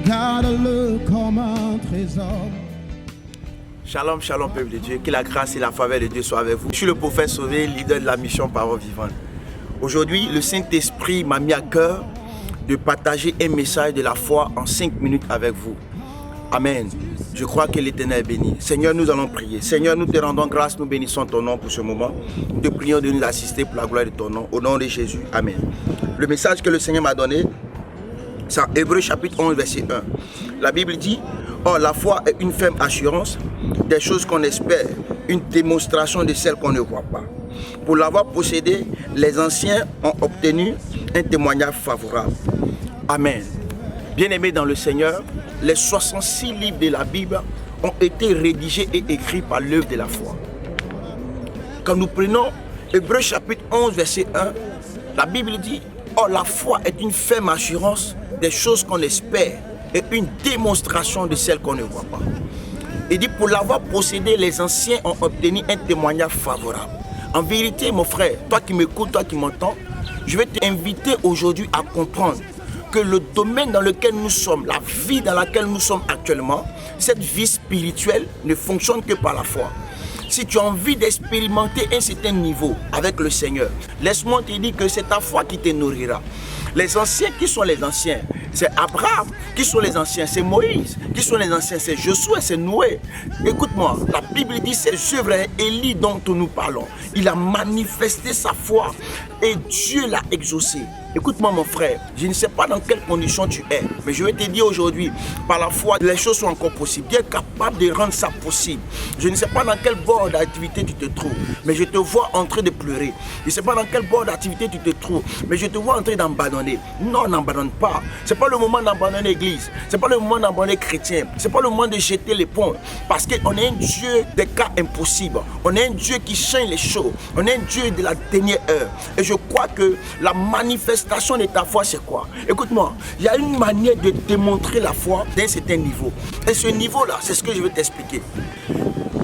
garde-le comme un trésor. Shalom, shalom peuple de Dieu, que la grâce et la faveur de Dieu soient avec vous. Je suis le prophète Sauvé, leader de la mission Parole Vivante. Aujourd'hui, le Saint-Esprit m'a mis à cœur de partager un message de la foi en 5 minutes avec vous. Amen. Je crois que l'Éternel est béni. Seigneur, nous allons prier. Seigneur, nous te rendons grâce, nous bénissons ton nom pour ce moment. Nous te prions de nous assister pour la gloire de ton nom. Au nom de Jésus. Amen. Le message que le Seigneur m'a donné, c'est en Hébreux chapitre 11, verset 1. La Bible dit, « Or, la foi est une ferme assurance des choses qu'on espère, une démonstration de celles qu'on ne voit pas. Pour l'avoir possédé, les anciens ont obtenu un témoignage favorable. » Amen. Bien-aimés dans le Seigneur, les 66 livres de la Bible ont été rédigés et écrits par l'œuvre de la foi. Quand nous prenons Hébreux chapitre 11, verset 1, la Bible dit, « Or, la foi est une ferme assurance des choses qu'on espère et une démonstration de celles qu'on ne voit pas. » Il dit, pour l'avoir possédé, les anciens ont obtenu un témoignage favorable. En vérité, mon frère, toi qui m'écoutes, toi qui m'entends, je vais t'inviter aujourd'hui à comprendre que le domaine dans lequel nous sommes, la vie dans laquelle nous sommes actuellement, cette vie spirituelle ne fonctionne que par la foi. Si tu as envie d'expérimenter un certain niveau avec le Seigneur, laisse-moi te dire que c'est ta foi qui te nourrira. Les anciens, qui sont les anciens? C'est Abraham. Qui sont les anciens? C'est Moïse. Qui sont les anciens? C'est Josué, c'est Noé. Écoute-moi, la Bible dit c'est œuvres, Élie dont nous parlons. Il a manifesté sa foi et Dieu l'a exaucé. Écoute-moi mon frère, je ne sais pas dans quelles conditions tu es, mais je vais te dire aujourd'hui, par la foi, les choses sont encore possibles. Dieu est capable de rendre ça possible. Je ne sais pas dans quel bord d'activité tu te trouves, mais je te vois en train de pleurer. Je ne sais pas dans quel bord d'activité tu te trouves, mais je te vois en train d'abandonner. Non, n'abandonne pas. Ce n'est pas le moment d'abandonner l'église. Ce n'est pas le moment d'abandonner les chrétiens. Ce n'est pas le moment de jeter les ponts. Parce qu'on est un Dieu des cas impossibles. On est un Dieu qui change les choses. On est un Dieu de la dernière heure. Et je crois que la manifestation de ta foi, c'est quoi? Écoute-moi, il y a une manière de démontrer la foi d'un certain niveau. Et ce niveau-là, c'est ce que je vais t'expliquer.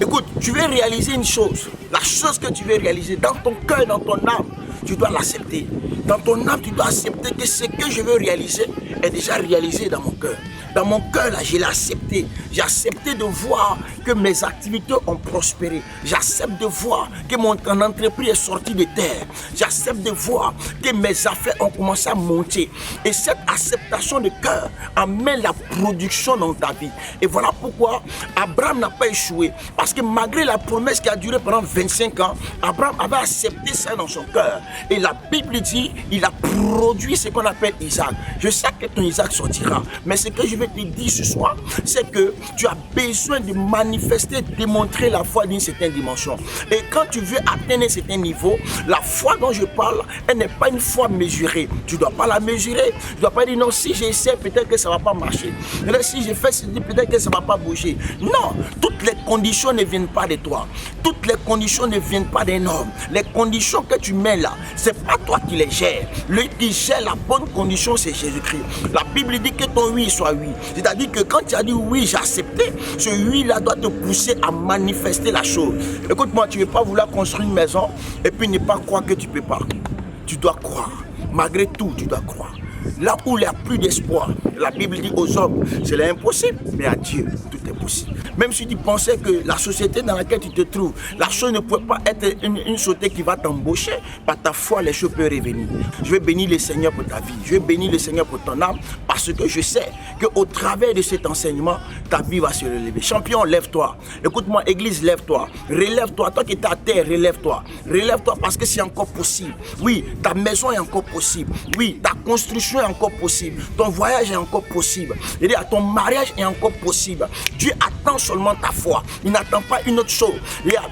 Écoute, tu veux réaliser une chose. La chose que tu veux réaliser dans ton cœur, dans ton âme, tu dois l'accepter. Dans ton âme, tu dois accepter que ce que je veux réaliser est déjà réalisé dans mon cœur. Dans mon cœur, là, je l'ai accepté. J'ai accepté de voir que mes activités ont prospéré. J'accepte de voir que mon entreprise est sortie de terre. J'accepte de voir que mes affaires ont commencé à monter. Et cette acceptation de cœur amène la production dans ta vie. Et voilà pourquoi Abraham n'a pas échoué. Parce que malgré la promesse qui a duré pendant 25 ans, Abraham avait accepté ça dans son cœur. Et la Bible dit, il a produit ce qu'on appelle Isaac. Je sais que ton Isaac sortira. Mais ce que je vais te dire ce soir, c'est que tu as besoin de manifester, démontrer la foi d'une certaine dimension. Et quand tu veux atteindre un certain niveau, la foi dont je parle, elle n'est pas une foi mesurée. Tu ne dois pas la mesurer. Tu ne dois pas dire non, si j'essaie, peut-être que ça ne va pas marcher. Et là, si je fais ceci, peut-être que ça ne va pas bouger. Non, toutes les conditions ne viennent pas de toi. Toutes les conditions ne viennent pas d'un homme. Les conditions que tu mets là, ce n'est pas toi qui les gères. Lui qui gère la bonne condition, c'est Jésus-Christ. La Bible dit que ton oui soit oui. C'est-à-dire que quand tu as dit oui, j'ai accepté, ce oui-là doit te pousser à manifester la chose. Écoute-moi, tu ne veux pas vouloir construire une maison et puis ne pas croire que tu ne peux pas. Tu dois croire. Malgré tout, tu dois croire. Là où il n'y a plus d'espoir, la Bible dit aux hommes, c'est l'impossible, mais à Dieu, tout est possible. Même si tu pensais que la société dans laquelle tu te trouves, la chose ne pouvait pas être une société qui va t'embaucher, par ta foi, les choses peuvent revenir. Je vais bénir le Seigneur pour ta vie, je vais bénir le Seigneur pour ton âme, parce que je sais qu'au travers de cet enseignement, ta vie va se relever. Champion, lève-toi. Écoute-moi, Église, lève-toi. Relève-toi. Toi qui es à terre, relève-toi. Relève-toi parce que c'est encore possible. Oui, ta maison est encore possible. Oui, ta construction est encore possible. Ton voyage est encore possible. C'est-à-dire, ton mariage est encore possible. Dieu attend seulement ta foi. Il n'attend pas une autre chose.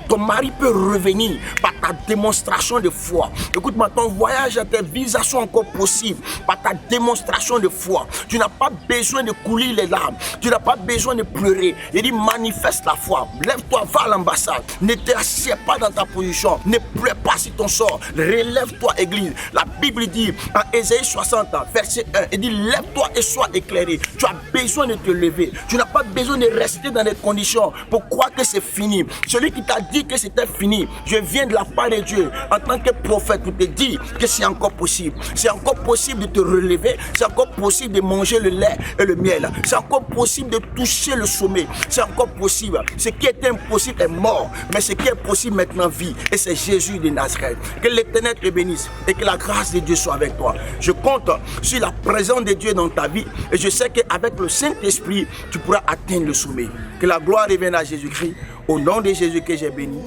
Ton mari peut revenir par ta démonstration de foi. Écoute-moi, ton voyage à tes visas sont encore possibles par ta démonstration de foi. Tu n'as pas besoin de couler les larmes. Tu n'as pas besoin de pleurer. Il dit manifeste la foi. Lève-toi, va à l'ambassade. Ne t'assieds pas dans ta position. Ne pleure pas si ton sort. Relève-toi, Église. La Bible dit en Ésaïe 60, verset 1, il dit lève-toi et sois éclairé. Tu as besoin de te lever. Tu n'as pas besoin de rester dans des conditions pour croire que c'est fini. Celui qui t'a dit que c'était fini, je viens de la part de Dieu en tant que prophète pour te dire que c'est encore possible. C'est encore possible de te relever, c'est encore possible de manger le lait et le miel. C'est encore possible de toucher le sommet. C'est encore possible. Ce qui était impossible est mort, mais ce qui est possible maintenant vit. Et c'est Jésus de Nazareth. Que l'Éternel te bénisse et que la grâce de Dieu soit avec toi. Je compte sur la présence de Dieu dans ta vie et je sais qu'avec le Saint-Esprit, tu pourras atteindre le sommet. Que la gloire revienne à Jésus-Christ. Au nom de Jésus que j'ai béni.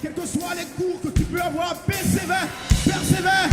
Quels que soient les cours que tu peux avoir, persévère, persévère.